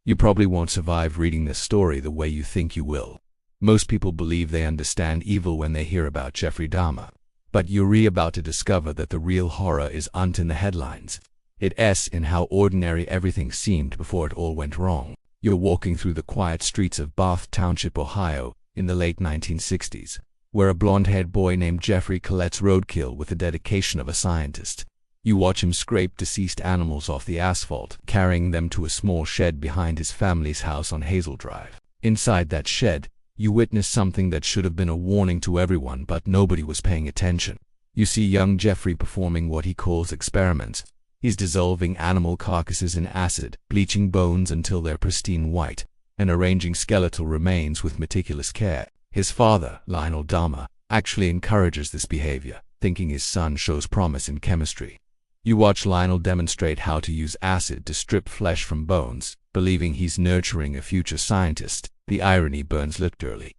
You probably won't survive reading this story the way you think you will. Most people believe they understand evil when they hear about Jeffrey Dahmer. But you're about to discover that the real horror isn't in the headlines. It's in how ordinary everything seemed before it all went wrong. You're walking through the quiet streets of Bath Township, Ohio, in the late 1960s, where a blonde-haired boy named Jeffrey collects roadkill with the dedication of a scientist. You watch him scrape deceased animals off the asphalt, carrying them to a small shed behind his family's house on Hazel Drive. Inside that shed, you witness something that should have been a warning to everyone, but nobody was paying attention. You see young Jeffrey performing what he calls experiments. He's dissolving animal carcasses in acid, bleaching bones until they're pristine white, and arranging skeletal remains with meticulous care. His father, Lionel Dahmer, actually encourages this behavior, thinking his son shows promise in chemistry. You watch Lionel demonstrate how to use acid to strip flesh from bones, believing he's nurturing a future scientist. The irony burns literally.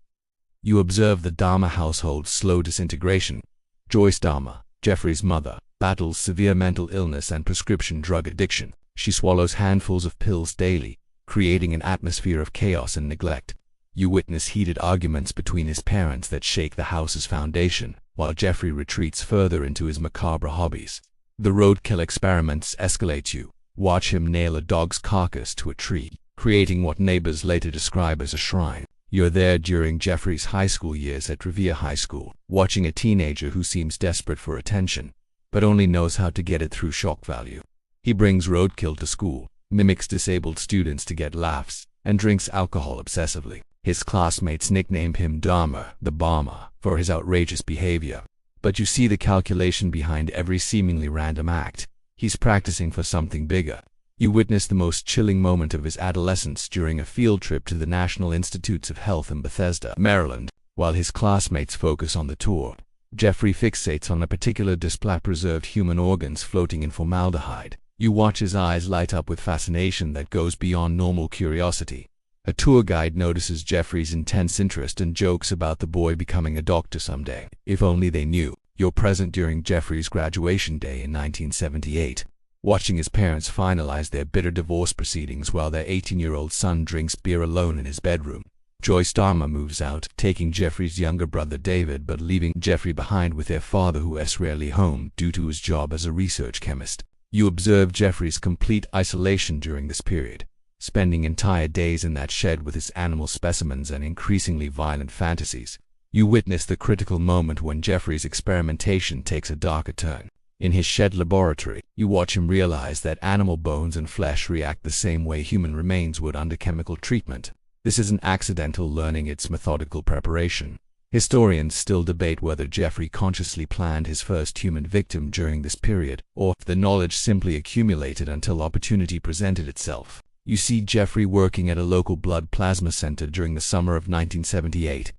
You observe the Dahmer household's slow disintegration. Joyce Dahmer, Jeffrey's mother, battles severe mental illness and prescription drug addiction. She swallows handfuls of pills daily, creating an atmosphere of chaos and neglect. You witness heated arguments between his parents that shake the house's foundation, while Jeffrey retreats further into his macabre hobbies. The roadkill experiments escalate. You watch him nail a dog's carcass to a tree, creating what neighbors later describe as a shrine. You're there during Jeffrey's high school years at Revere High School, watching a teenager who seems desperate for attention, but only knows how to get it through shock value. He brings roadkill to school, mimics disabled students to get laughs, and drinks alcohol obsessively. His classmates nickname him Dahmer, the Bomber, for his outrageous behavior. But you see the calculation behind every seemingly random act. He's practicing for something bigger. You witness the most chilling moment of his adolescence during a field trip to the National Institutes of Health in Bethesda, Maryland. While his classmates focus on the tour, Jeffrey fixates on a particular display: preserved human organs floating in formaldehyde. You watch his eyes light up with fascination that goes beyond normal curiosity. A tour guide notices Jeffrey's intense interest and jokes about the boy becoming a doctor someday. If only they knew. You're present during Jeffrey's graduation day in 1978, watching his parents finalize their bitter divorce proceedings while their 18-year-old son drinks beer alone in his bedroom. Joyce Dahmer moves out, taking Jeffrey's younger brother David, but leaving Jeffrey behind with their father, who is rarely home due to his job as a research chemist. You observe Jeffrey's complete isolation during this period, spending entire days in that shed with his animal specimens and increasingly violent fantasies. You witness the critical moment when Jeffrey's experimentation takes a darker turn. In his shed laboratory, you watch him realize that animal bones and flesh react the same way human remains would under chemical treatment. This isn't accidental learning, it's methodical preparation. Historians still debate whether Jeffrey consciously planned his first human victim during this period, or if the knowledge simply accumulated until opportunity presented itself. You see Jeffrey working at a local blood plasma center during the summer of 1978,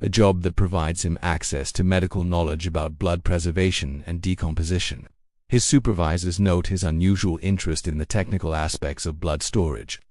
a job that provides him access to medical knowledge about blood preservation and decomposition. His supervisors note his unusual interest in the technical aspects of blood storage,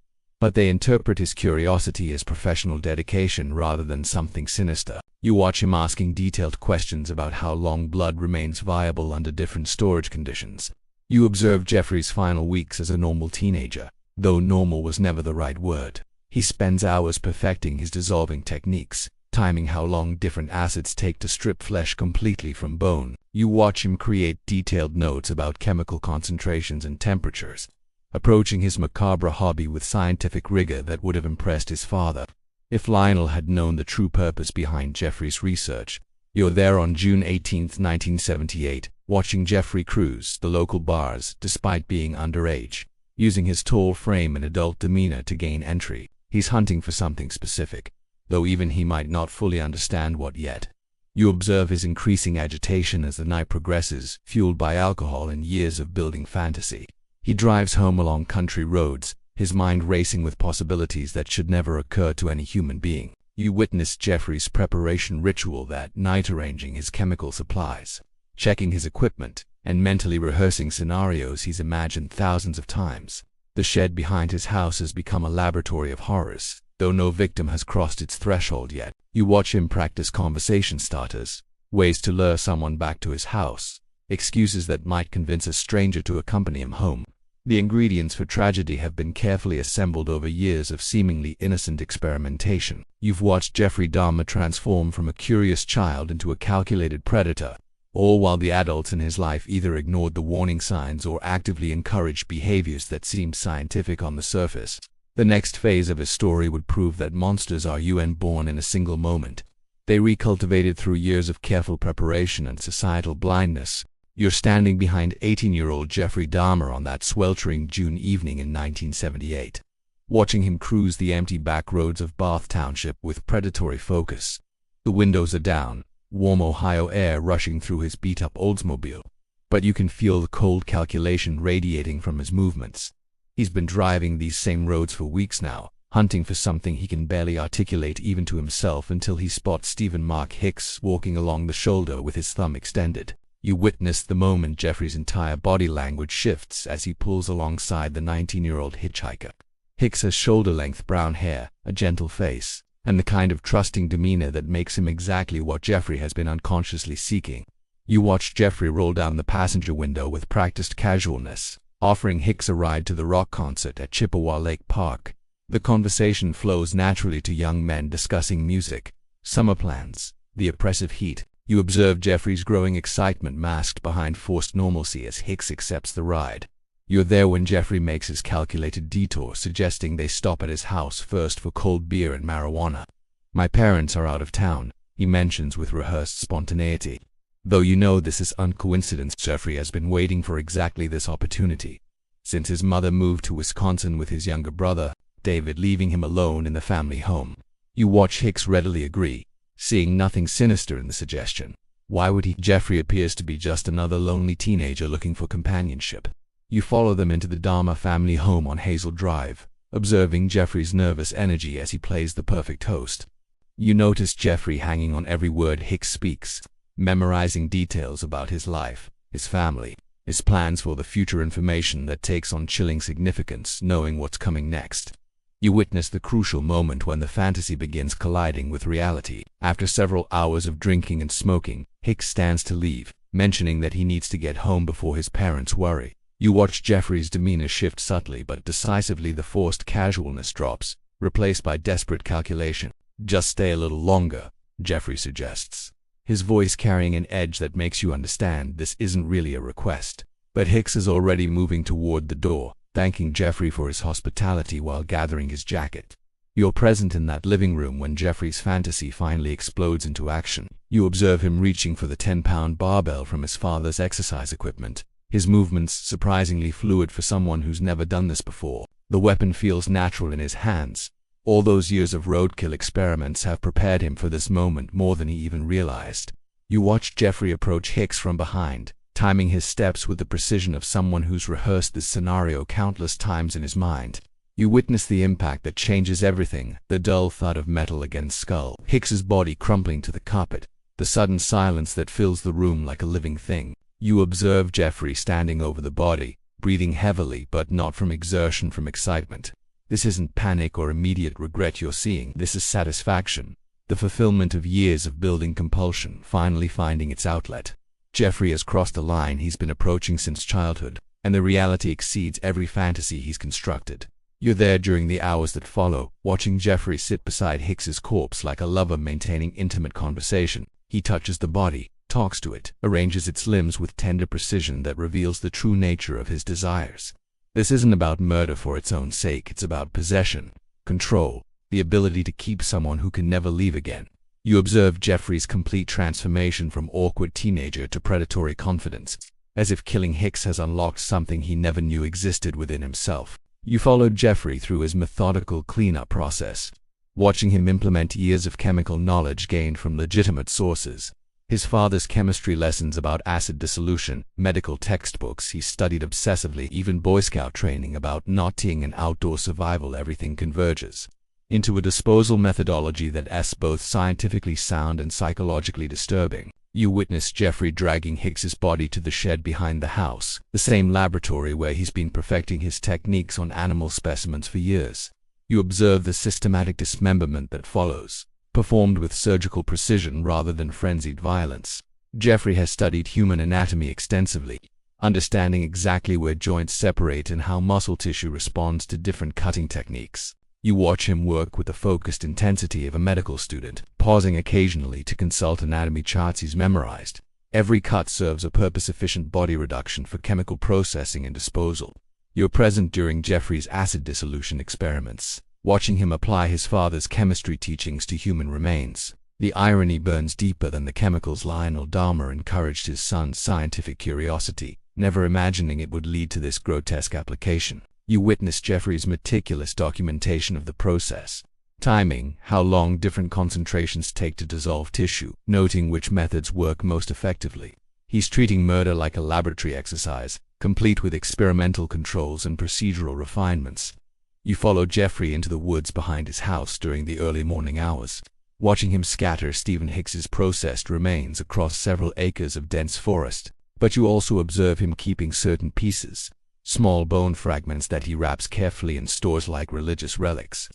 but they interpret his curiosity as professional dedication rather than something sinister. You watch him asking detailed questions about how long blood remains viable under different storage conditions. You observe Jeffrey's final weeks as a normal teenager, though normal was never the right word. He spends hours perfecting his dissolving techniques, timing how long different acids take to strip flesh completely from bone. You watch him create detailed notes about chemical concentrations and temperatures, approaching his macabre hobby with scientific rigor that would have impressed his father. If Lionel had known the true purpose behind Jeffrey's research. You're there on June 18, 1978, watching Jeffrey cruise the local bars despite being underage. Using his tall frame and adult demeanor to gain entry, he's hunting for something specific, though even he might not fully understand what yet. You observe his increasing agitation as the night progresses, fueled by alcohol and years of building fantasy. He drives home along country roads, his mind racing with possibilities that should never occur to any human being. You witness Jeffrey's preparation ritual that night, arranging his chemical supplies, checking his equipment, and mentally rehearsing scenarios he's imagined thousands of times. The shed behind his house has become a laboratory of horrors, though no victim has crossed its threshold yet. You watch him practice conversation starters, ways to lure someone back to his house, excuses that might convince a stranger to accompany him home. The ingredients for tragedy have been carefully assembled over years of seemingly innocent experimentation. You've watched Jeffrey Dahmer transform from a curious child into a calculated predator, all while the adults in his life either ignored the warning signs or actively encouraged behaviors that seemed scientific on the surface. The next phase of his story would prove that monsters are born in a single moment. They recultivated through years of careful preparation and societal blindness. You're standing behind 18-year-old Jeffrey Dahmer on that sweltering June evening in 1978, watching him cruise the empty back roads of Bath Township with predatory focus. The windows are down, warm Ohio air rushing through his beat-up Oldsmobile, but you can feel the cold calculation radiating from his movements. He's been driving these same roads for weeks now, hunting for something he can barely articulate even to himself, until he spots Stephen Mark Hicks walking along the shoulder with his thumb extended. You witness the moment Jeffrey's entire body language shifts as he pulls alongside the 19-year-old hitchhiker. Hicks has shoulder-length brown hair, a gentle face, and the kind of trusting demeanor that makes him exactly what Jeffrey has been unconsciously seeking. You watch Jeffrey roll down the passenger window with practiced casualness, offering Hicks a ride to the rock concert at Chippewa Lake Park. The conversation flows naturally to young men discussing music, summer plans, the oppressive heat. You observe Jeffrey's growing excitement masked behind forced normalcy as Hicks accepts the ride. You're there when Jeffrey makes his calculated detour, suggesting they stop at his house first for cold beer and marijuana. "My parents are out of town," he mentions with rehearsed spontaneity. Though you know this is uncoincidence, Jeffrey has been waiting for exactly this opportunity, since his mother moved to Wisconsin with his younger brother, David, leaving him alone in the family home. You watch Hicks readily agree, seeing nothing sinister in the suggestion. Why would he? Jeffrey appears to be just another lonely teenager looking for companionship. You follow them into the Dahmer family home on Hazel Drive, observing Jeffrey's nervous energy as he plays the perfect host. You notice Jeffrey hanging on every word Hicks speaks, memorizing details about his life, his family, his plans for the future, information that takes on chilling significance knowing what's coming next. You witness the crucial moment when the fantasy begins colliding with reality. After several hours of drinking and smoking, Hicks stands to leave, mentioning that he needs to get home before his parents worry. You watch Jeffrey's demeanor shift subtly but decisively. The forced casualness drops, replaced by desperate calculation. "Just stay a little longer," Jeffrey suggests, his voice carrying an edge that makes you understand this isn't really a request. But Hicks is already moving toward the door, thanking Jeffrey for his hospitality while gathering his jacket. You're present in that living room when Jeffrey's fantasy finally explodes into action. You observe him reaching for the 10-pound barbell from his father's exercise equipment, his movements surprisingly fluid for someone who's never done this before. The weapon feels natural in his hands. All those years of roadkill experiments have prepared him for this moment more than he even realized. You watch Jeffrey approach Hicks from behind, timing his steps with the precision of someone who's rehearsed this scenario countless times in his mind. You witness the impact that changes everything, the dull thud of metal against skull, Hicks's body crumpling to the carpet, the sudden silence that fills the room like a living thing. You observe Jeffrey standing over the body, breathing heavily but not from exertion, from excitement. This isn't panic or immediate regret you're seeing, this is satisfaction, the fulfillment of years of building compulsion finally finding its outlet. Jeffrey has crossed a line he's been approaching since childhood, and the reality exceeds every fantasy he's constructed. You're there during the hours that follow, watching Jeffrey sit beside Hicks's corpse like a lover maintaining intimate conversation. He touches the body, talks to it, arranges its limbs with tender precision that reveals the true nature of his desires. This isn't about murder for its own sake, it's about possession, control, the ability to keep someone who can never leave again. You observe Jeffrey's complete transformation from awkward teenager to predatory confidence, as if killing Hicks has unlocked something he never knew existed within himself. You followed Jeffrey through his methodical cleanup process, watching him implement years of chemical knowledge gained from legitimate sources. His father's chemistry lessons about acid dissolution, medical textbooks he studied obsessively, even Boy Scout training about knotting and outdoor survival, everything converges into a disposal methodology that's both scientifically sound and psychologically disturbing. You witness Jeffrey dragging Hicks's body to the shed behind the house, the same laboratory where he's been perfecting his techniques on animal specimens for years. You observe the systematic dismemberment that follows, performed with surgical precision rather than frenzied violence. Jeffrey has studied human anatomy extensively, understanding exactly where joints separate and how muscle tissue responds to different cutting techniques. You watch him work with the focused intensity of a medical student, pausing occasionally to consult anatomy charts he's memorized. Every cut serves a purpose-efficient body reduction for chemical processing and disposal. You're present during Jeffrey's acid dissolution experiments, watching him apply his father's chemistry teachings to human remains. The irony burns deeper than the chemicals. Lionel Dahmer encouraged his son's scientific curiosity, never imagining it would lead to this grotesque application. You witness Jeffrey's meticulous documentation of the process, timing how long different concentrations take to dissolve tissue, noting which methods work most effectively. He's treating murder like a laboratory exercise, complete with experimental controls and procedural refinements. You follow Jeffrey into the woods behind his house during the early morning hours, watching him scatter Stephen Hicks's processed remains across several acres of dense forest. But you also observe him keeping certain pieces, small bone fragments that he wraps carefully and stores like religious relics.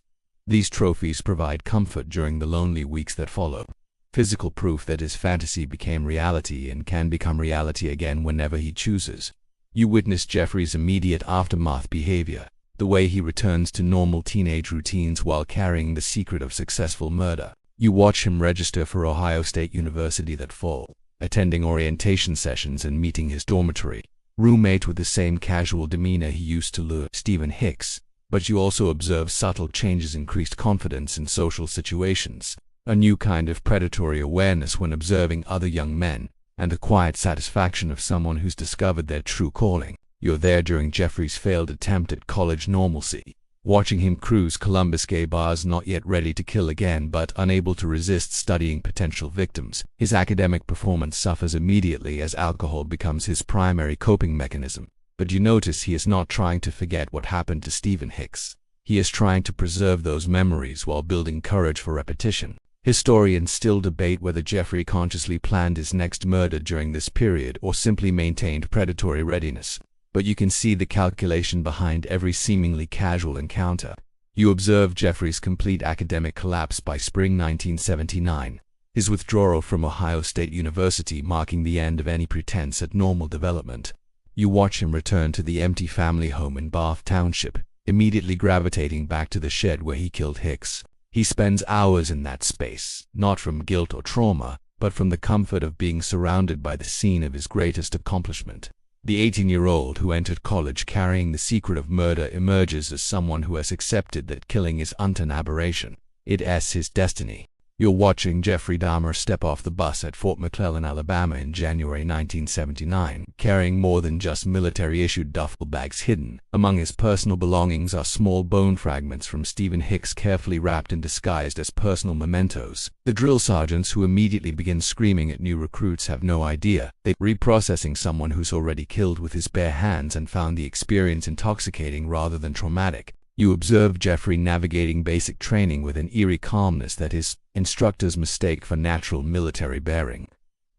These trophies provide comfort during the lonely weeks that follow, physical proof that his fantasy became reality and can become reality again whenever he chooses. You witness Jeffrey's immediate aftermath behavior, the way he returns to normal teenage routines while carrying the secret of successful murder. You watch him register for Ohio State University that fall, attending orientation sessions and meeting his dormitory roommate with the same casual demeanor he used to lure Stephen Hicks. But you also observe subtle changes, increased confidence in social situations, a new kind of predatory awareness when observing other young men, and the quiet satisfaction of someone who's discovered their true calling. You're there during Jeffrey's failed attempt at college normalcy, watching him cruise Columbus gay bars, not yet ready to kill again but unable to resist studying potential victims. His academic performance suffers immediately as alcohol becomes his primary coping mechanism. But you notice he is not trying to forget what happened to Stephen Hicks. He is trying to preserve those memories while building courage for repetition. Historians still debate whether Jeffrey consciously planned his next murder during this period or simply maintained predatory readiness. But you can see the calculation behind every seemingly casual encounter. You observe Jeffrey's complete academic collapse by spring 1979, his withdrawal from Ohio State University marking the end of any pretense at normal development. You watch him return to the empty family home in Bath Township, immediately gravitating back to the shed where he killed Hicks. He spends hours in that space, not from guilt or trauma, but from the comfort of being surrounded by the scene of his greatest accomplishment. The 18-year-old who entered college carrying the secret of murder emerges as someone who has accepted that killing is an aberration. It's his destiny. You're watching Jeffrey Dahmer step off the bus at Fort McClellan, Alabama in January 1979, carrying more than just military-issued duffel bags. Hidden among his personal belongings are small bone fragments from Stephen Hicks carefully wrapped and disguised as personal mementos. The drill sergeants who immediately begin screaming at new recruits have no idea they're reprocessing someone who's already killed with his bare hands and found the experience intoxicating rather than traumatic. You observe Jeffrey navigating basic training with an eerie calmness that his instructors mistake for natural military bearing,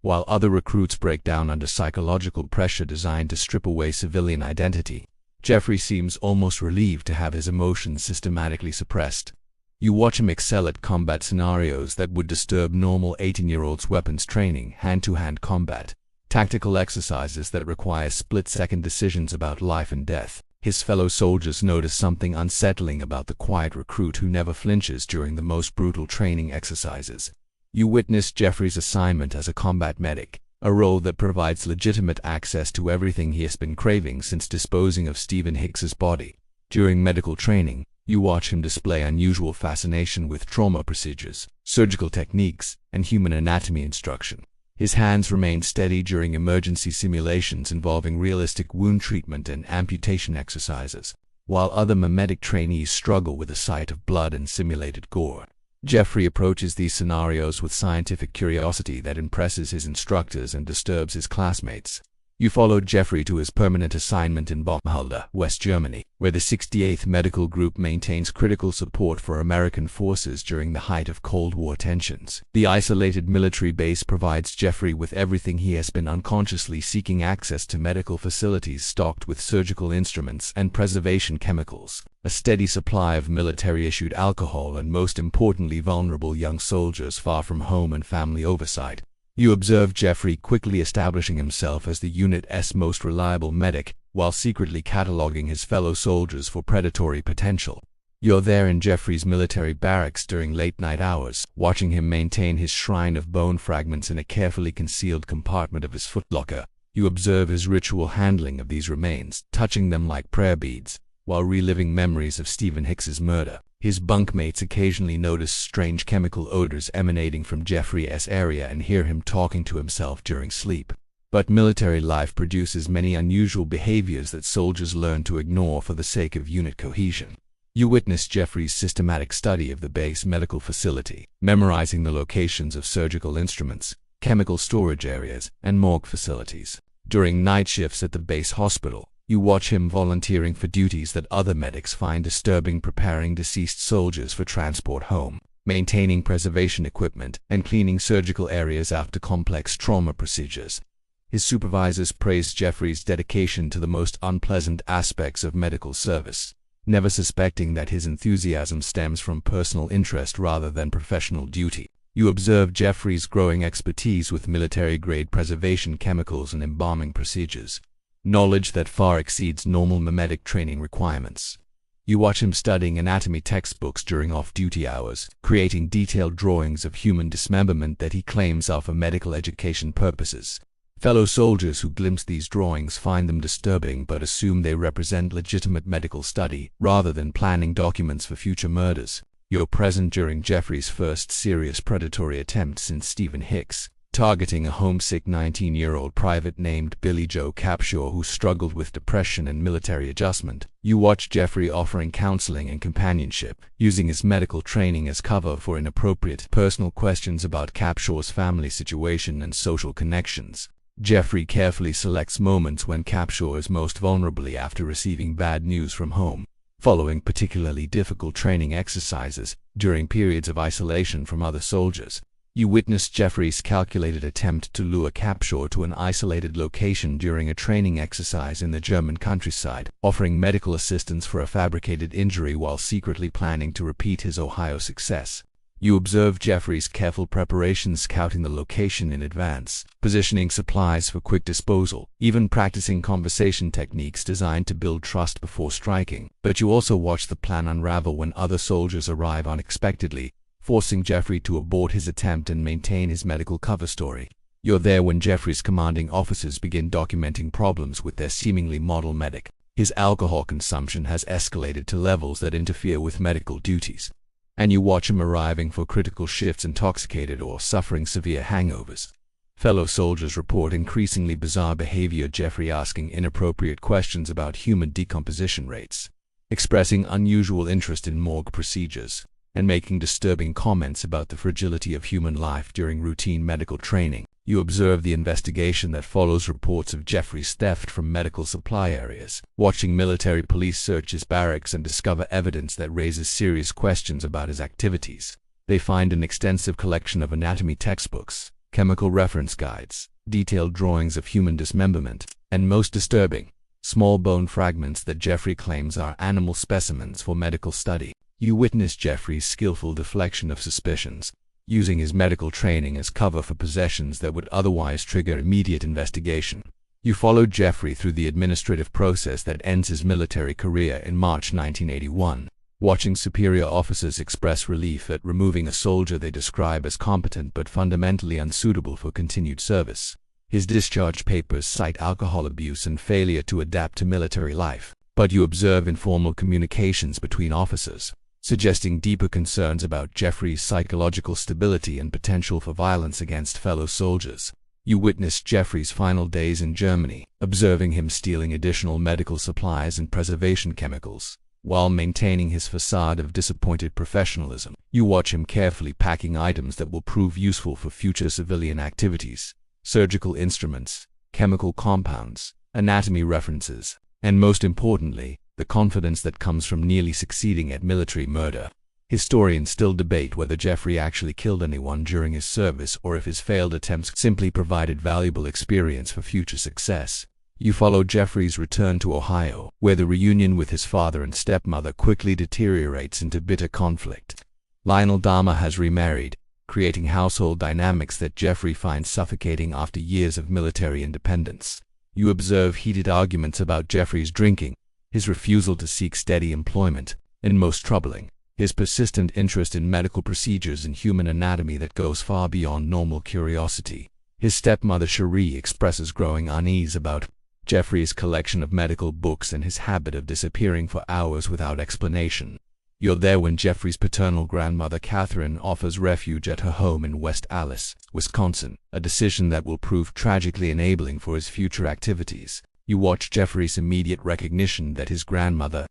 while other recruits break down under psychological pressure designed to strip away civilian identity. Jeffrey seems almost relieved to have his emotions systematically suppressed. You watch him excel at combat scenarios that would disturb normal 18-year-olds' weapons training, hand-to-hand combat, tactical exercises that require split-second decisions about life and death. His fellow soldiers notice something unsettling about the quiet recruit who never flinches during the most brutal training exercises. You witness Jeffrey's assignment as a combat medic, a role that provides legitimate access to everything he has been craving since disposing of Stephen Hicks's body. During medical training, you watch him display unusual fascination with trauma procedures, surgical techniques, and human anatomy instruction. His hands remain steady during emergency simulations involving realistic wound treatment and amputation exercises, while other memetic trainees struggle with the sight of blood and simulated gore. Jeffrey approaches these scenarios with scientific curiosity that impresses his instructors and disturbs his classmates. You followed Jeffrey to his permanent assignment in Baumholder, West Germany, where the 68th Medical Group maintains critical support for American forces during the height of Cold War tensions. The isolated military base provides Jeffrey with everything he has been unconsciously seeking: access to medical facilities stocked with surgical instruments and preservation chemicals, a steady supply of military-issued alcohol, and most importantly, vulnerable young soldiers far from home and family oversight. You observe Jeffrey quickly establishing himself as the unit's most reliable medic, while secretly cataloging his fellow soldiers for predatory potential. You're there in Jeffrey's military barracks during late-night hours, watching him maintain his shrine of bone fragments in a carefully concealed compartment of his footlocker. You observe his ritual handling of these remains, touching them like prayer beads, while reliving memories of Stephen Hicks's murder. His bunkmates occasionally notice strange chemical odors emanating from Jeffrey's area and hear him talking to himself during sleep. But military life produces many unusual behaviors that soldiers learn to ignore for the sake of unit cohesion. You witness Jeffrey's systematic study of the base medical facility, memorizing the locations of surgical instruments, chemical storage areas, and morgue facilities. During night shifts at the base hospital, you watch him volunteering for duties that other medics find disturbing, preparing deceased soldiers for transport home, maintaining preservation equipment, and cleaning surgical areas after complex trauma procedures. His supervisors praise Jeffrey's dedication to the most unpleasant aspects of medical service, never suspecting that his enthusiasm stems from personal interest rather than professional duty. You observe Jeffrey's growing expertise with military-grade preservation chemicals and embalming procedures, knowledge that far exceeds normal medic training requirements. You watch him studying anatomy textbooks during off-duty hours, creating detailed drawings of human dismemberment that he claims are for medical education purposes. Fellow soldiers who glimpse these drawings find them disturbing but assume they represent legitimate medical study, rather than planning documents for future murders. You're present during Jeffrey's first serious predatory attempt since Stephen Hicks, targeting a homesick 19-year-old private named Billy Joe Capshaw who struggled with depression and military adjustment. You watch Jeffrey offering counseling and companionship, using his medical training as cover for inappropriate personal questions about Capshaw's family situation and social connections. Jeffrey carefully selects moments when Capshaw is most vulnerable after receiving bad news from home, following particularly difficult training exercises during periods of isolation from other soldiers. You witness Jeffrey's calculated attempt to lure Capshaw to an isolated location during a training exercise in the German countryside, offering medical assistance for a fabricated injury while secretly planning to repeat his Ohio success. You observe Jeffrey's careful preparation, scouting the location in advance, positioning supplies for quick disposal, even practicing conversation techniques designed to build trust before striking. But you also watch the plan unravel when other soldiers arrive unexpectedly, forcing Jeffrey to abort his attempt and maintain his medical cover story. You're there when Jeffrey's commanding officers begin documenting problems with their seemingly model medic. His alcohol consumption has escalated to levels that interfere with medical duties, and you watch him arriving for critical shifts intoxicated or suffering severe hangovers. Fellow soldiers report increasingly bizarre behavior, Jeffrey asking inappropriate questions about human decomposition rates, expressing unusual interest in morgue procedures, and making disturbing comments about the fragility of human life during routine medical training. You observe the investigation that follows reports of Jeffrey's theft from medical supply areas, watching military police search his barracks and discover evidence that raises serious questions about his activities. They find an extensive collection of anatomy textbooks, chemical reference guides, detailed drawings of human dismemberment, and most disturbing, small bone fragments that Jeffrey claims are animal specimens for medical study. You witness Jeffrey's skillful deflection of suspicions, using his medical training as cover for possessions that would otherwise trigger immediate investigation. You followed Jeffrey through the administrative process that ends his military career in March 1981, watching superior officers express relief at removing a soldier they describe as competent but fundamentally unsuitable for continued service. His discharge papers cite alcohol abuse and failure to adapt to military life, but you observe informal communications between officers, suggesting deeper concerns about Jeffrey's psychological stability and potential for violence against fellow soldiers. You witnessed Jeffrey's final days in Germany, observing him stealing additional medical supplies and preservation chemicals, while maintaining his facade of disappointed professionalism. You watch him carefully packing items that will prove useful for future civilian activities: surgical instruments, chemical compounds, anatomy references, and most importantly, the confidence that comes from nearly succeeding at military murder. Historians still debate whether Jeffrey actually killed anyone during his service or if his failed attempts simply provided valuable experience for future success. You follow Jeffrey's return to Ohio, where the reunion with his father and stepmother quickly deteriorates into bitter conflict. Lionel Dahmer has remarried, creating household dynamics that Jeffrey finds suffocating after years of military independence. You observe heated arguments about Jeffrey's drinking, his refusal to seek steady employment, and most troubling, his persistent interest in medical procedures and human anatomy that goes far beyond normal curiosity. His stepmother Cherie expresses growing unease about Jeffrey's collection of medical books and his habit of disappearing for hours without explanation. You're there when Jeffrey's paternal grandmother Catherine offers refuge at her home in West Allis, Wisconsin, a decision that will prove tragically enabling for his future activities. You watch Jeffrey's immediate recognition that his grandmother's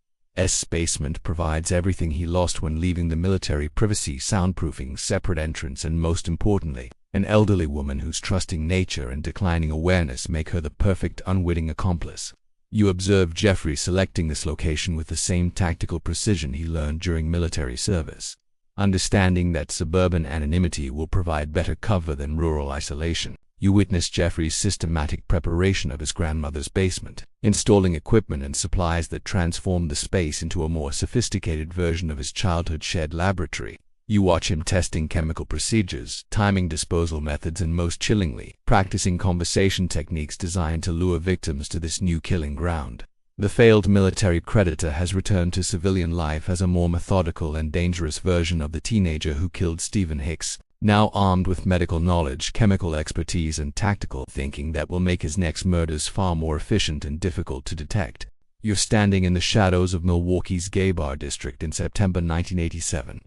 basement provides everything he lost when leaving the military: privacy, soundproofing, separate entrance, and most importantly, an elderly woman whose trusting nature and declining awareness make her the perfect unwitting accomplice. You observe Jeffrey selecting this location with the same tactical precision he learned during military service, understanding that suburban anonymity will provide better cover than rural isolation. You witness Jeffrey's systematic preparation of his grandmother's basement, installing equipment and supplies that transform the space into a more sophisticated version of his childhood shared laboratory. You watch him testing chemical procedures, timing disposal methods, and most chillingly, practicing conversation techniques designed to lure victims to this new killing ground. The failed military predator has returned to civilian life as a more methodical and dangerous version of the teenager who killed Stephen Hicks, now armed with medical knowledge, chemical expertise, and tactical thinking that will make his next murders far more efficient and difficult to detect. You're standing in the shadows of Milwaukee's gay bar district in September 1987.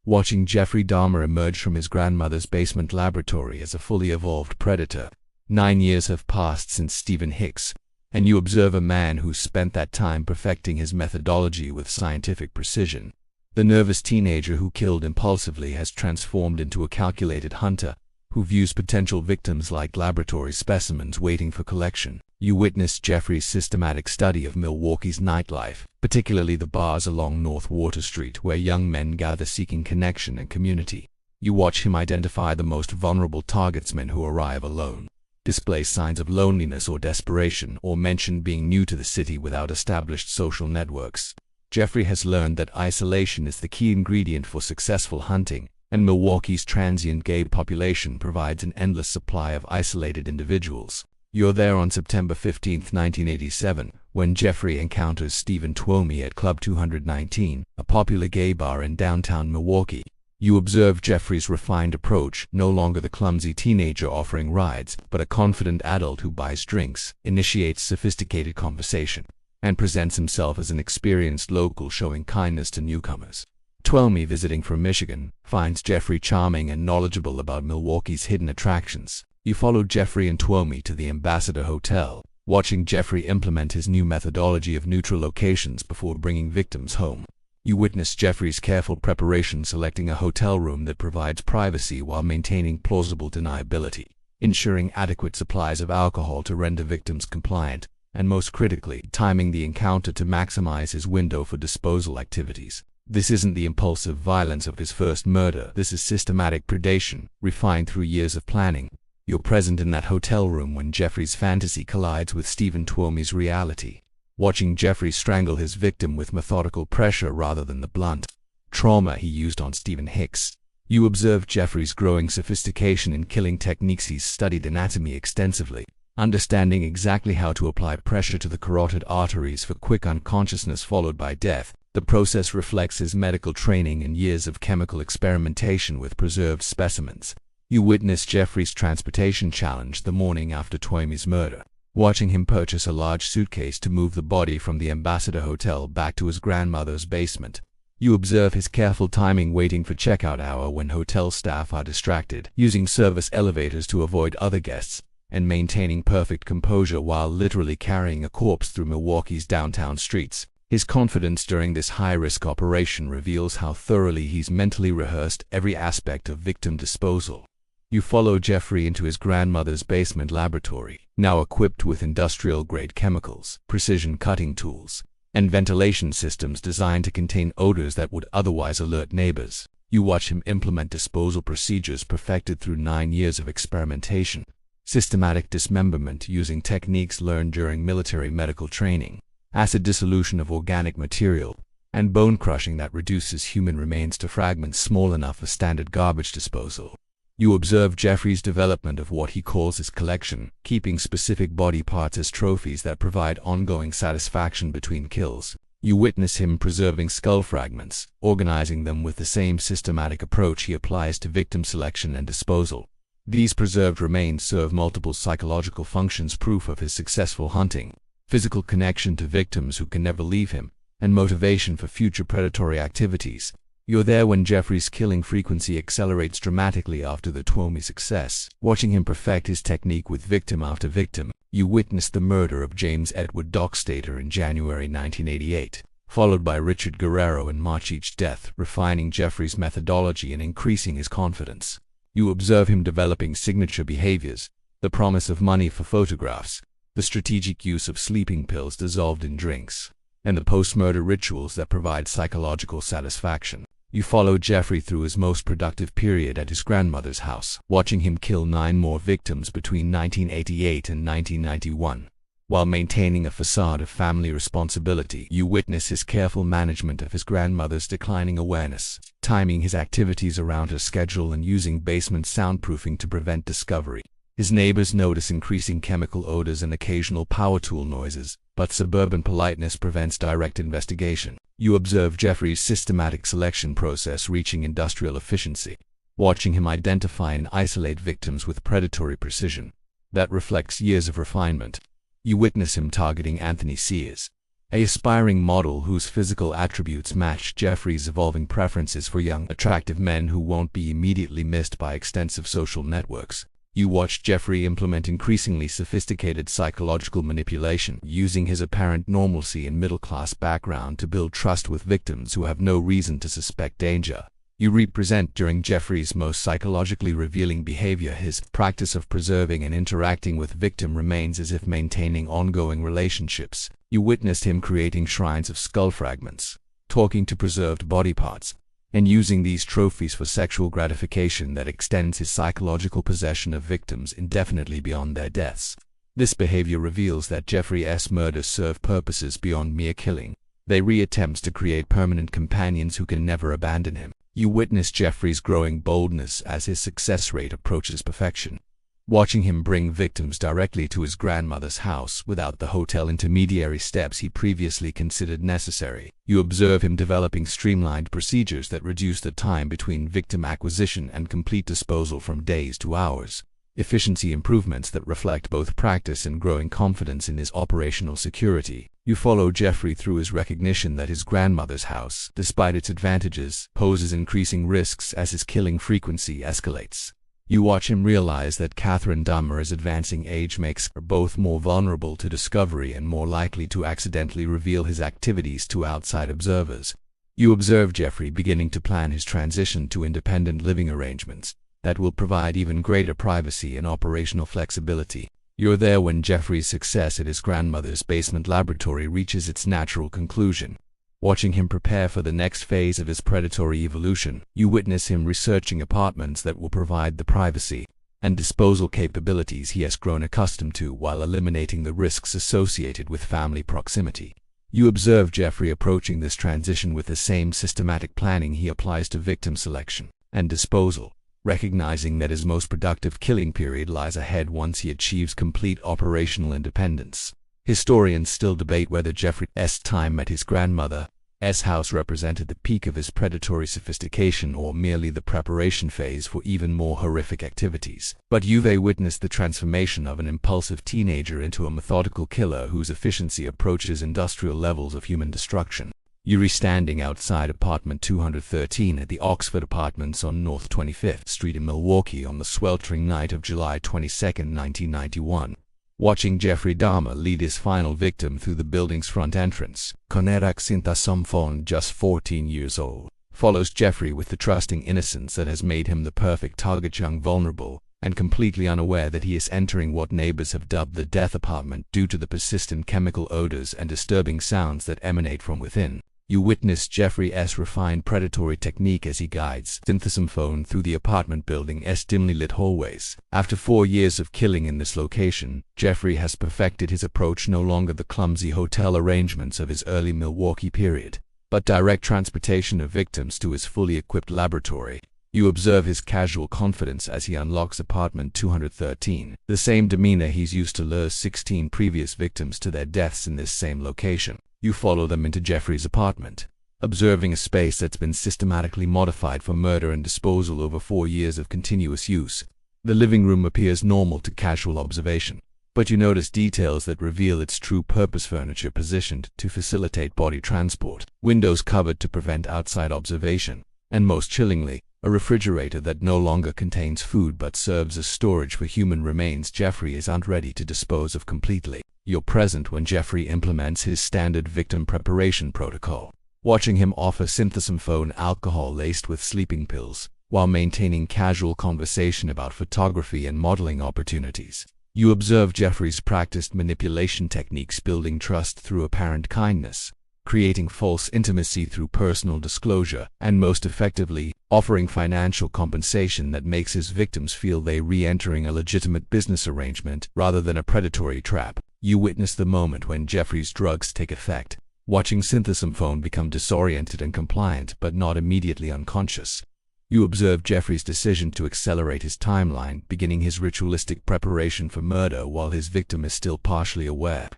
Watching Jeffrey Dahmer emerge from his grandmother's basement laboratory as a fully evolved predator. 9 years have passed since Stephen Hicks, and you observe a man who spent that time perfecting his methodology with scientific precision. The nervous teenager who killed impulsively has transformed into a calculated hunter, who views potential victims like laboratory specimens waiting for collection. You witness Jeffrey's systematic study of Milwaukee's nightlife, particularly the bars along North Water Street where young men gather seeking connection and community. You watch him identify the most vulnerable targetsmen who arrive alone, display signs of loneliness or desperation, or mention being new to the city without established social networks. Jeffrey has learned that isolation is the key ingredient for successful hunting, and Milwaukee's transient gay population provides an endless supply of isolated individuals. You're there on September 15, 1987, when Jeffrey encounters Stephen Twomey at Club 219, a popular gay bar in downtown Milwaukee. You observe Jeffrey's refined approach, no longer the clumsy teenager offering rides, but a confident adult who buys drinks, initiates sophisticated conversation, and presents himself as an experienced local showing kindness to newcomers. Twomey, visiting from Michigan, finds Jeffrey charming and knowledgeable about Milwaukee's hidden attractions. You follow Jeffrey and Twomey to the Ambassador Hotel, watching Jeffrey implement his new methodology of neutral locations before bringing victims home. You witness Jeffrey's careful preparation selecting a hotel room that provides privacy while maintaining plausible deniability, ensuring adequate supplies of alcohol to render victims compliant, and most critically, timing the encounter to maximize his window for disposal activities. This isn't the impulsive violence of his first murder. This is systematic predation, refined through years of planning. You're present in that hotel room when Jeffrey's fantasy collides with Stephen Twomey's reality, watching Jeffrey strangle his victim with methodical pressure rather than the blunt trauma he used on Stephen Hicks. You observe Jeffrey's growing sophistication in killing techniques. He's studied anatomy extensively, understanding exactly how to apply pressure to the carotid arteries for quick unconsciousness followed by death. The process reflects his medical training and years of chemical experimentation with preserved specimens. You witness Jeffrey's transportation challenge the morning after Twomey's murder, watching him purchase a large suitcase to move the body from the Ambassador Hotel back to his grandmother's basement. You observe his careful timing waiting for checkout hour when hotel staff are distracted, using service elevators to avoid other guests, and maintaining perfect composure while literally carrying a corpse through Milwaukee's downtown streets. His confidence during this high-risk operation reveals how thoroughly he's mentally rehearsed every aspect of victim disposal. You follow Jeffrey into his grandmother's basement laboratory, now equipped with industrial-grade chemicals, precision cutting tools, and ventilation systems designed to contain odors that would otherwise alert neighbors. You watch him implement disposal procedures perfected through 9 years of experimentation, systematic dismemberment using techniques learned during military medical training, acid dissolution of organic material, and bone crushing that reduces human remains to fragments small enough for standard garbage disposal. You observe Jeffrey's development of what he calls his collection, keeping specific body parts as trophies that provide ongoing satisfaction between kills. You witness him preserving skull fragments, organizing them with the same systematic approach he applies to victim selection and disposal. These preserved remains serve multiple psychological functions, proof of his successful hunting, physical connection to victims who can never leave him, and motivation for future predatory activities. You're there when Jeffrey's killing frequency accelerates dramatically after the Twomey success. Watching him perfect his technique with victim after victim, you witness the murder of James Edward Dockstader in January 1988, followed by Richard Guerrero in March, each death refining Jeffrey's methodology and increasing his confidence. You observe him developing signature behaviors, the promise of money for photographs, the strategic use of sleeping pills dissolved in drinks, and the post-murder rituals that provide psychological satisfaction. You follow Jeffrey through his most productive period at his grandmother's house, watching him kill 9 more victims between 1988 and 1991. While maintaining a facade of family responsibility, you witness his careful management of his grandmother's declining awareness, timing his activities around her schedule and using basement soundproofing to prevent discovery. His neighbors notice increasing chemical odors and occasional power tool noises, but suburban politeness prevents direct investigation. You observe Jeffrey's systematic selection process reaching industrial efficiency, watching him identify and isolate victims with predatory precision that reflects years of refinement. You witness him targeting Anthony Sears, an aspiring model whose physical attributes match Jeffrey's evolving preferences for young, attractive men who won't be immediately missed by extensive social networks. You watch Jeffrey implement increasingly sophisticated psychological manipulation, using his apparent normalcy and middle-class background to build trust with victims who have no reason to suspect danger. You represent during Jeffrey's most psychologically revealing behavior. His practice of preserving and interacting with victim remains as if maintaining ongoing relationships. You witnessed him creating shrines of skull fragments, talking to preserved body parts, and using these trophies for sexual gratification that extends his psychological possession of victims indefinitely beyond their deaths. This behavior reveals that Jeffrey's murders serve purposes beyond mere killing. They re-attempts to create permanent companions who can never abandon him. You witness Jeffrey's growing boldness as his success rate approaches perfection, watching him bring victims directly to his grandmother's house without the hotel intermediary steps he previously considered necessary. You observe him developing streamlined procedures that reduce the time between victim acquisition and complete disposal from days to hours. Efficiency improvements that reflect both practice and growing confidence in his operational security. You follow Jeffrey through his recognition that his grandmother's house, despite its advantages, poses increasing risks as his killing frequency escalates. You watch him realize that Catherine Dahmer's advancing age makes her both more vulnerable to discovery and more likely to accidentally reveal his activities to outside observers. You observe Jeffrey beginning to plan his transition to independent living arrangements that will provide even greater privacy and operational flexibility. You're there when Jeffrey's success at his grandmother's basement laboratory reaches its natural conclusion. Watching him prepare for the next phase of his predatory evolution, you witness him researching apartments that will provide the privacy and disposal capabilities he has grown accustomed to while eliminating the risks associated with family proximity. You observe Jeffrey approaching this transition with the same systematic planning he applies to victim selection and disposal, recognizing that his most productive killing period lies ahead once he achieves complete operational independence. Historians still debate whether Jeffrey's time at his grandmother's house represented the peak of his predatory sophistication or merely the preparation phase for even more horrific activities. But you've witnessed the transformation of an impulsive teenager into a methodical killer whose efficiency approaches industrial levels of human destruction. You're standing outside apartment 213 at the Oxford Apartments on North 25th Street in Milwaukee on the sweltering night of July 22, 1991. Watching Jeffrey Dahmer lead his final victim through the building's front entrance. Konerak Sintasomphone, just 14 years old, follows Jeffrey with the trusting innocence that has made him the perfect target, young, vulnerable, and completely unaware that he is entering what neighbors have dubbed the death apartment due to the persistent chemical odors and disturbing sounds that emanate from within. You witness Jeffrey's refined predatory technique as he guides Synthesomphone through the apartment building's dimly lit hallways. After 4 years of killing in this location, Jeffrey has perfected his approach, no longer the clumsy hotel arrangements of his early Milwaukee period, but direct transportation of victims to his fully equipped laboratory. You observe his casual confidence as he unlocks apartment 213, the same demeanor he's used to lure 16 previous victims to their deaths in this same location. You follow them into Jeffrey's apartment, observing a space that's been systematically modified for murder and disposal over 4 years of continuous use. The living room appears normal to casual observation, but you notice details that reveal its true purpose: furniture positioned to facilitate body transport, windows covered to prevent outside observation, and most chillingly, a refrigerator that no longer contains food but serves as storage for human remains Jeffrey isn't ready to dispose of completely. You're present when Jeffrey implements his standard victim preparation protocol, watching him offer synthesomphone alcohol laced with sleeping pills, while maintaining casual conversation about photography and modeling opportunities. You observe Jeffrey's practiced manipulation techniques, building trust through apparent kindness, creating false intimacy through personal disclosure, and most effectively, offering financial compensation that makes his victims feel they're re-entering a legitimate business arrangement rather than a predatory trap. You witness the moment when Jeffrey's drugs take effect, watching synthesomphone become disoriented and compliant but not immediately unconscious. You observe Jeffrey's decision to accelerate his timeline, beginning his ritualistic preparation for murder while his victim is still partially aware.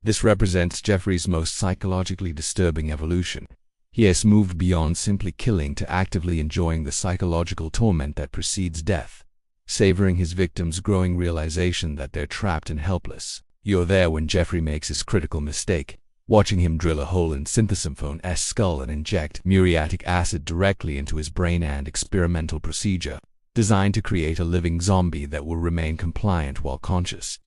This represents Jeffrey's most psychologically disturbing evolution. He has moved beyond simply killing to actively enjoying the psychological torment that precedes death, savoring his victim's growing realization that they're trapped and helpless. You're there when Jeffrey makes his critical mistake, watching him drill a hole in synthesophone's skull and inject muriatic acid directly into his brain, and experimental procedure designed to create a living zombie that will remain compliant while conscious.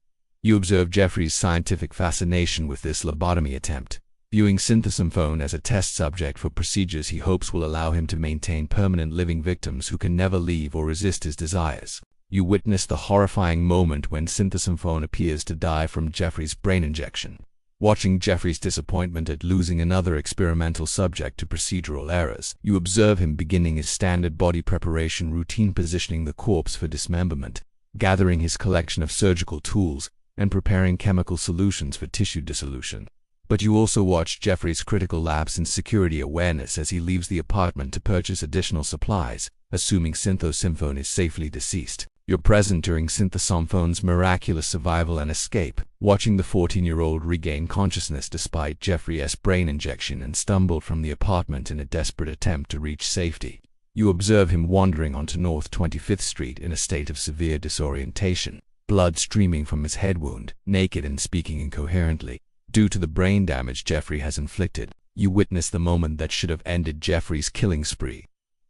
You observe Jeffrey's scientific fascination with this lobotomy attempt, viewing synthesomphone as a test subject for procedures he hopes will allow him to maintain permanent living victims who can never leave or resist his desires. You witness the horrifying moment when synthesomphone appears to die from Jeffrey's brain injection, watching Jeffrey's disappointment at losing another experimental subject to procedural errors. You observe him beginning his standard body preparation routine, positioning the corpse for dismemberment, gathering his collection of surgical tools, and preparing chemical solutions for tissue dissolution. But you also watch Jeffrey's critical lapse in security awareness as he leaves the apartment to purchase additional supplies, assuming synthesomphone is safely deceased. You're present during synthesophone's miraculous survival and escape, watching the 14-year-old regain consciousness despite Jeffrey's brain injection and stumble from the apartment in a desperate attempt to reach safety. You observe him wandering onto North 25th Street in a state of severe disorientation, blood streaming from his head wound, naked and speaking incoherently, due to the brain damage Jeffrey has inflicted. You witness the moment that should have ended Jeffrey's killing spree,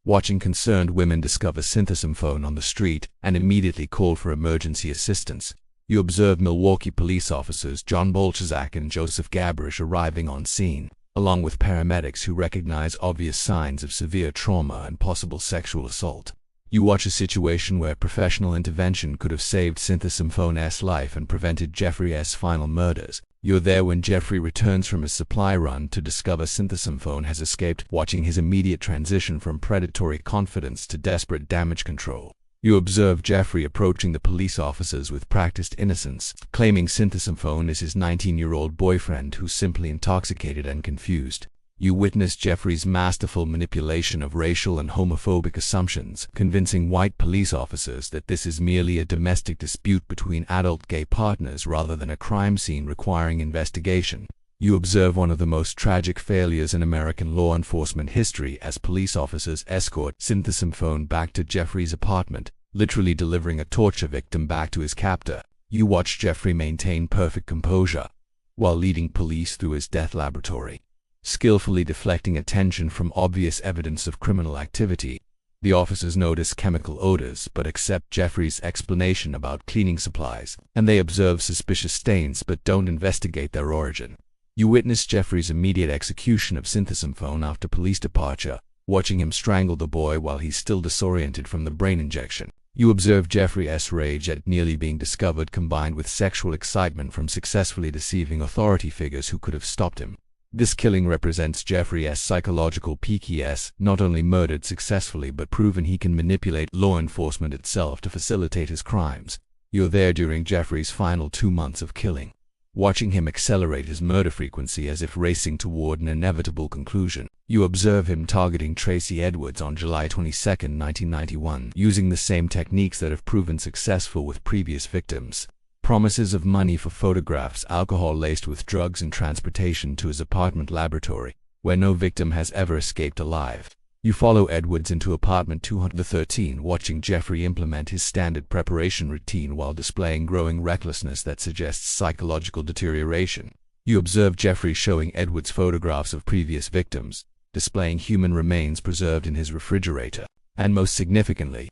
watching concerned women discover synthesomphone on the street and immediately call for emergency assistance. You observe Milwaukee police officers John Bolchazak and Joseph Gabrish arriving on scene, along with paramedics who recognize obvious signs of severe trauma and possible sexual assault. You watch a situation where professional intervention could have saved synthesophone's life and prevented Jeffrey's final murders. You're there when Jeffrey returns from his supply run to discover synthesomphone has escaped, watching his immediate transition from predatory confidence to desperate damage control. You observe Jeffrey approaching the police officers with practiced innocence, claiming synthesomphone is his 19-year-old boyfriend who's simply intoxicated and confused. You witness Jeffrey's masterful manipulation of racial and homophobic assumptions, convincing white police officers that this is merely a domestic dispute between adult gay partners rather than a crime scene requiring investigation. You observe one of the most tragic failures in American law enforcement history as police officers escort synthesomphone back to Jeffrey's apartment, literally delivering a torture victim back to his captor. You watch Jeffrey maintain perfect composure while leading police through his death laboratory, skillfully deflecting attention from obvious evidence of criminal activity. The officers notice chemical odors but accept Jeffrey's explanation about cleaning supplies, and they observe suspicious stains but don't investigate their origin. You witness Jeffrey's immediate execution of synthesomphone after police departure, watching him strangle the boy while he's still disoriented from the brain injection. You observe Jeffrey's rage at nearly being discovered combined with sexual excitement from successfully deceiving authority figures who could have stopped him. This killing represents Jeffrey's psychological peak. He has not only murdered successfully but proven he can manipulate law enforcement itself to facilitate his crimes. You're there during Jeffrey's final 2 months of killing, watching him accelerate his murder frequency as if racing toward an inevitable conclusion. You observe him targeting Tracy Edwards on July 22, 1991, using the same techniques that have proven successful with previous victims. Promises of money for photographs, alcohol laced with drugs, and transportation to his apartment laboratory, where no victim has ever escaped alive. You follow Edwards into apartment 213, watching Jeffrey implement his standard preparation routine while displaying growing recklessness that suggests psychological deterioration. You observe Jeffrey showing Edwards photographs of previous victims, displaying human remains preserved in his refrigerator, and most significantly,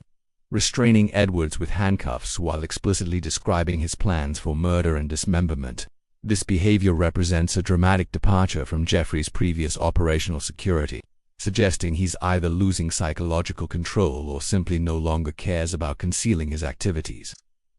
restraining Edwards with handcuffs while explicitly describing his plans for murder and dismemberment. This behavior represents a dramatic departure from Jeffrey's previous operational security, suggesting he's either losing psychological control or simply no longer cares about concealing his activities.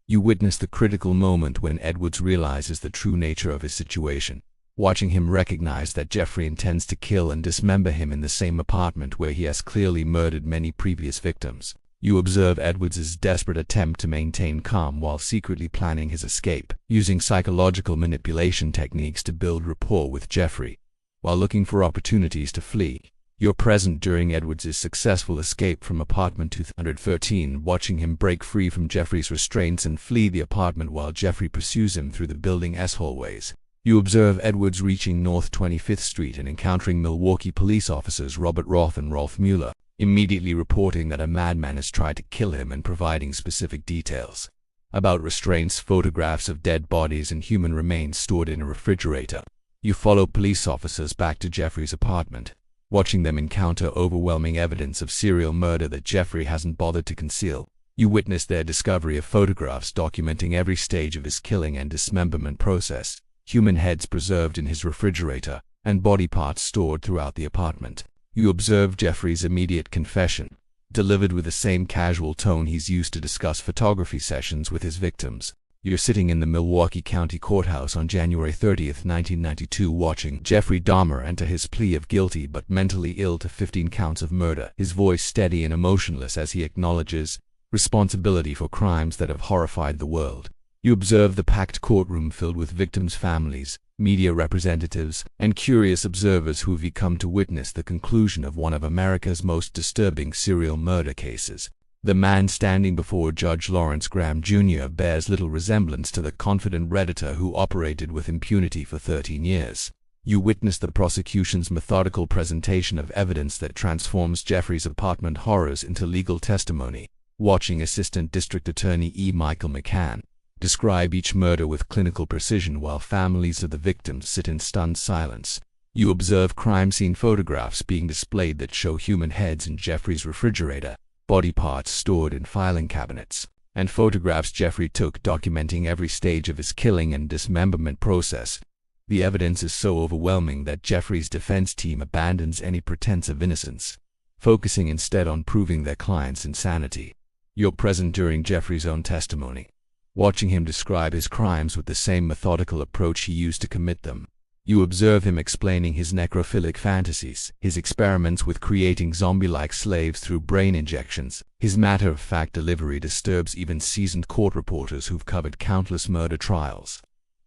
You witness the critical moment when Edwards realizes the true nature of his situation, watching him recognize that Jeffrey intends to kill and dismember him in the same apartment where he has clearly murdered many previous victims. You observe Edwards' desperate attempt to maintain calm while secretly planning his escape, using psychological manipulation techniques to build rapport with Jeffrey, while looking for opportunities to flee. You're present during Edwards' successful escape from apartment 213, watching him break free from Jeffrey's restraints and flee the apartment while Jeffrey pursues him through the building's hallways. You observe Edwards reaching North 25th Street and encountering Milwaukee police officers Robert Roth and Rolf Mueller, immediately reporting that a madman has tried to kill him and providing specific details about restraints, photographs of dead bodies, and human remains stored in a refrigerator. You follow police officers back to Jeffrey's apartment, watching them encounter overwhelming evidence of serial murder that Jeffrey hasn't bothered to conceal. You witness their discovery of photographs documenting every stage of his killing and dismemberment process, human heads preserved in his refrigerator, and body parts stored throughout the apartment. You observe Jeffrey's immediate confession, delivered with the same casual tone he's used to discuss photography sessions with his victims. You're sitting in the Milwaukee County Courthouse on January 30, 1992, watching Jeffrey Dahmer enter his plea of guilty but mentally ill to 15 counts of murder, his voice steady and emotionless as he acknowledges responsibility for crimes that have horrified the world. You observe the packed courtroom filled with victims' families, media representatives, and curious observers who've come to witness the conclusion of one of America's most disturbing serial murder cases. The man standing before Judge Lawrence Graham Jr. bears little resemblance to the confident Redditor who operated with impunity for 13 years. You witness the prosecution's methodical presentation of evidence that transforms Jeffrey's apartment horrors into legal testimony, watching Assistant District Attorney E. Michael McCann describe each murder with clinical precision while families of the victims sit in stunned silence. You observe crime scene photographs being displayed that show human heads in Jeffrey's refrigerator, body parts stored in filing cabinets, and photographs Jeffrey took documenting every stage of his killing and dismemberment process. The evidence is so overwhelming that Jeffrey's defense team abandons any pretense of innocence, focusing instead on proving their client's insanity. You're present during Jeffrey's own testimony, watching him describe his crimes with the same methodical approach he used to commit them. You observe him explaining his necrophilic fantasies, his experiments with creating zombie-like slaves through brain injections. His matter-of-fact delivery disturbs even seasoned court reporters who've covered countless murder trials,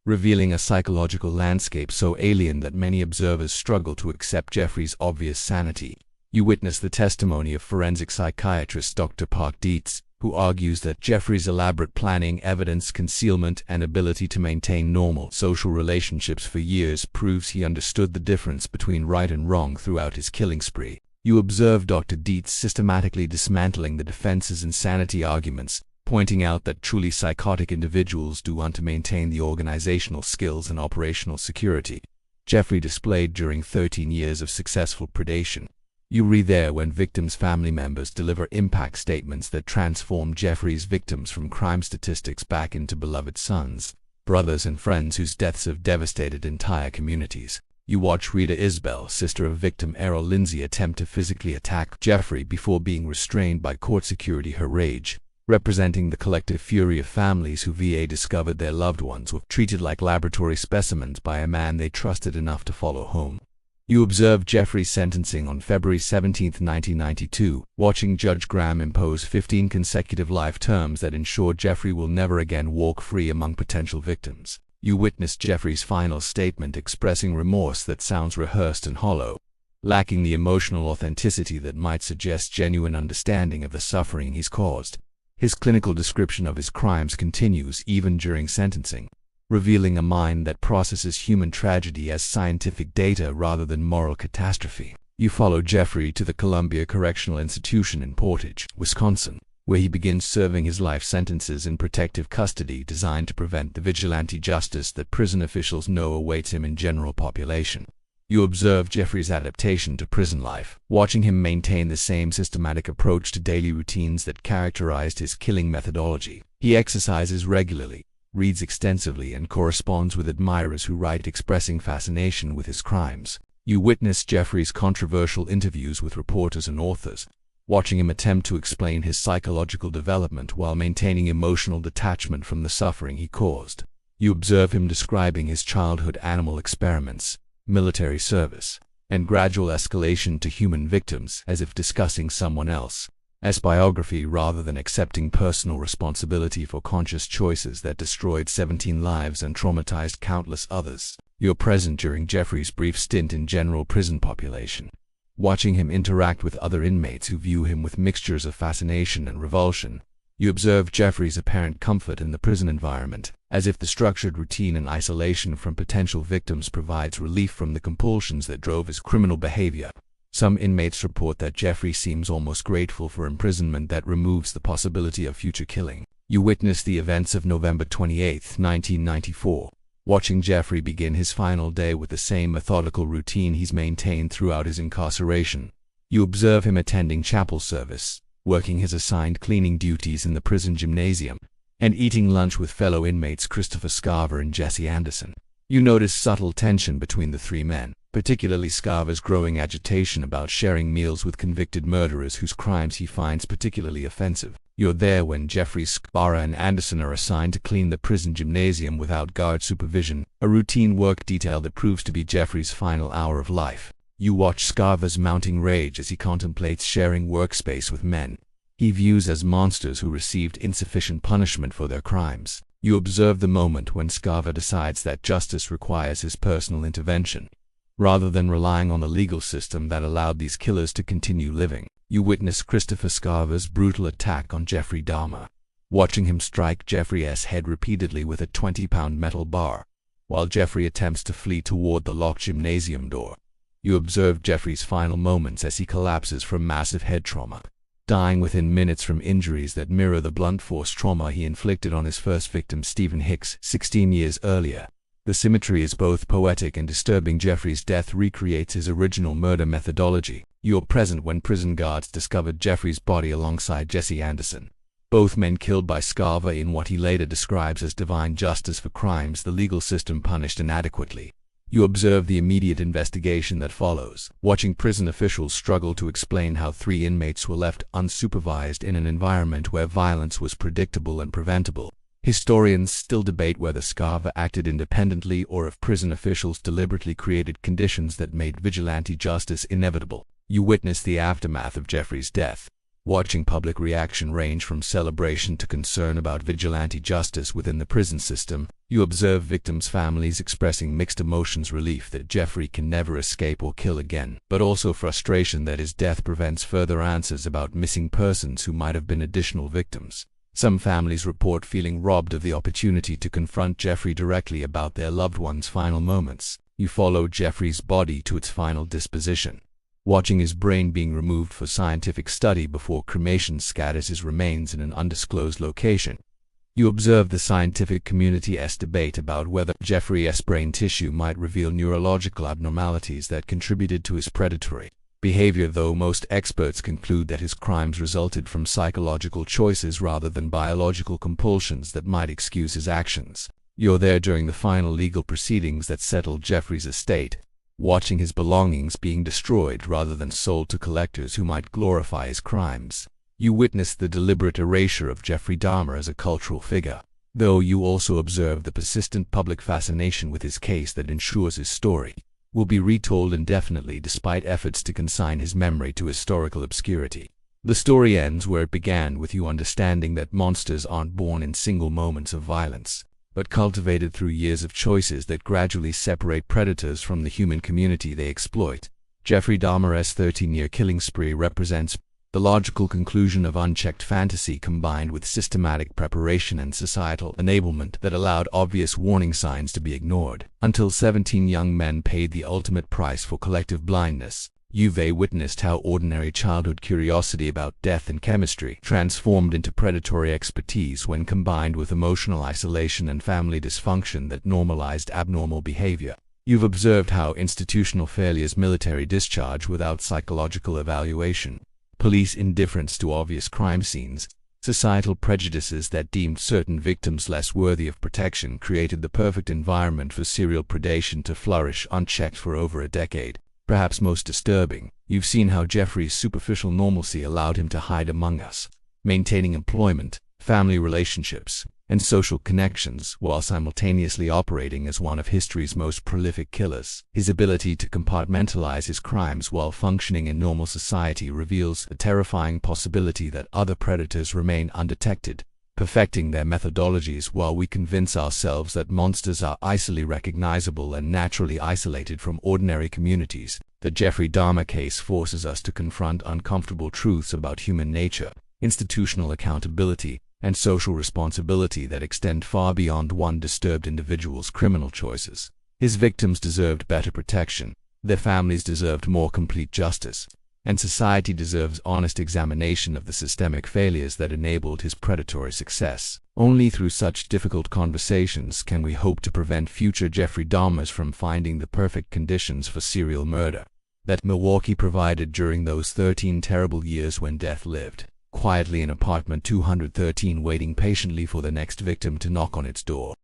revealing a psychological landscape so alien that many observers struggle to accept Jeffrey's obvious sanity. You witness the testimony of forensic psychiatrist Dr. Park Dietz, who argues that Jeffrey's elaborate planning, evidence concealment, and ability to maintain normal social relationships for years proves he understood the difference between right and wrong throughout his killing spree. You observe Dr. Dietz systematically dismantling the defense's insanity arguments, pointing out that truly psychotic individuals do want to maintain the organizational skills and operational security Jeffrey displayed during 13 years of successful predation. You read there when victims' family members deliver impact statements that transform Jeffrey's victims from crime statistics back into beloved sons, brothers, and friends whose deaths have devastated entire communities. You watch Rita Isbell, sister of victim Errol Lindsay, attempt to physically attack Jeffrey before being restrained by court security. Her rage, representing the collective fury of families who VA discovered their loved ones were treated like laboratory specimens by a man they trusted enough to follow home. You observe Jeffrey's sentencing on February 17, 1992, watching Judge Graham impose 15 consecutive life terms that ensure Jeffrey will never again walk free among potential victims. You witness Jeffrey's final statement expressing remorse that sounds rehearsed and hollow, lacking the emotional authenticity that might suggest genuine understanding of the suffering he's caused. His clinical description of his crimes continues even during sentencing, revealing a mind that processes human tragedy as scientific data rather than moral catastrophe. You follow Jeffrey to the Columbia Correctional Institution in Portage, Wisconsin, where he begins serving his life sentences in protective custody designed to prevent the vigilante justice that prison officials know awaits him in general population. You observe Jeffrey's adaptation to prison life, watching him maintain the same systematic approach to daily routines that characterized his killing methodology. He exercises regularly, reads extensively, and corresponds with admirers who write expressing fascination with his crimes. You witness Jeffrey's controversial interviews with reporters and authors, watching him attempt to explain his psychological development while maintaining emotional detachment from the suffering he caused. You observe him describing his childhood animal experiments, military service, and gradual escalation to human victims as if discussing someone else, as biography rather than accepting personal responsibility for conscious choices that destroyed 17 lives and traumatized countless others. You're present during Jeffrey's brief stint in general prison population, watching him interact with other inmates who view him with mixtures of fascination and revulsion. You observe Jeffrey's apparent comfort in the prison environment, as if the structured routine and isolation from potential victims provides relief from the compulsions that drove his criminal behavior. Some inmates report that Jeffrey seems almost grateful for imprisonment that removes the possibility of future killing. You witness the events of November 28, 1994, watching Jeffrey begin his final day with the same methodical routine he's maintained throughout his incarceration. You observe him attending chapel service, working his assigned cleaning duties in the prison gymnasium, and eating lunch with fellow inmates Christopher Scarver and Jesse Anderson. You notice subtle tension between the three men, particularly Scarver's growing agitation about sharing meals with convicted murderers whose crimes he finds particularly offensive. You're there when Jeffrey, Scarver, and Anderson are assigned to clean the prison gymnasium without guard supervision, a routine work detail that proves to be Jeffrey's final hour of life. You watch Scarver's mounting rage as he contemplates sharing workspace with men he views as monsters who received insufficient punishment for their crimes. You observe the moment when Scarver decides that justice requires his personal intervention, rather than relying on the legal system that allowed these killers to continue living. You witness Christopher Scarver's brutal attack on Jeffrey Dahmer, watching him strike Jeffrey's head repeatedly with a 20-pound metal bar, while Jeffrey attempts to flee toward the locked gymnasium door. You observe Jeffrey's final moments as he collapses from massive head trauma, dying within minutes from injuries that mirror the blunt force trauma he inflicted on his first victim, Stephen Hicks, 16 years earlier. The symmetry is both poetic and disturbing. Jeffrey's death recreates his original murder methodology. You're present when prison guards discovered Jeffrey's body alongside Jesse Anderson, both men killed by Scarver in what he later describes as divine justice for crimes the legal system punished inadequately. You observe the immediate investigation that follows, watching prison officials struggle to explain how 3 inmates were left unsupervised in an environment where violence was predictable and preventable. Historians still debate whether Scarver acted independently or if prison officials deliberately created conditions that made vigilante justice inevitable. You witness the aftermath of Jeffrey's death, watching public reaction range from celebration to concern about vigilante justice within the prison system. You observe victims' families expressing mixed emotions: relief that Jeffrey can never escape or kill again, but also frustration that his death prevents further answers about missing persons who might have been additional victims. Some families report feeling robbed of the opportunity to confront Jeffrey directly about their loved one's final moments. You follow Jeffrey's body to its final disposition, watching his brain being removed for scientific study before cremation scatters his remains in an undisclosed location. You observe the scientific community's debate about whether Jeffrey's brain tissue might reveal neurological abnormalities that contributed to his predatory behavior, though most experts conclude that his crimes resulted from psychological choices rather than biological compulsions that might excuse his actions. You're there during the final legal proceedings that settled Jeffrey's estate, watching his belongings being destroyed rather than sold to collectors who might glorify his crimes. You witness the deliberate erasure of Jeffrey Dahmer as a cultural figure, though you also observe the persistent public fascination with his case that ensures his story will be retold indefinitely despite efforts to consign his memory to historical obscurity. The story ends where it began, with you understanding that monsters aren't born in single moments of violence, but cultivated through years of choices that gradually separate predators from the human community they exploit. Jeffrey Dahmer's 13-year killing spree represents the logical conclusion of unchecked fantasy combined with systematic preparation and societal enablement that allowed obvious warning signs to be ignored. Until 17 young men paid the ultimate price for collective blindness, You've witnessed how ordinary childhood curiosity about death and chemistry transformed into predatory expertise when combined with emotional isolation and family dysfunction that normalized abnormal behavior. You've observed how institutional failures, military discharge without psychological evaluation, police indifference to obvious crime scenes, societal prejudices that deemed certain victims less worthy of protection created the perfect environment for serial predation to flourish unchecked for over a decade. Perhaps most disturbing, you've seen how Jeffrey's superficial normalcy allowed him to hide among us, maintaining employment, family relationships, and social connections while simultaneously operating as one of history's most prolific killers. His ability to compartmentalize his crimes while functioning in normal society reveals the terrifying possibility that other predators remain undetected, perfecting their methodologies while we convince ourselves that monsters are easily recognizable and naturally isolated from ordinary communities. The Jeffrey Dahmer case forces us to confront uncomfortable truths about human nature, institutional accountability, and social responsibility that extend far beyond one disturbed individual's criminal choices. His victims deserved better protection, their families deserved more complete justice, and society deserves honest examination of the systemic failures that enabled his predatory success. Only through such difficult conversations can we hope to prevent future Jeffrey Dahmers from finding the perfect conditions for serial murder that Milwaukee provided during those 13 terrible years when death lived quietly in apartment 213, waiting patiently for the next victim to knock on its door.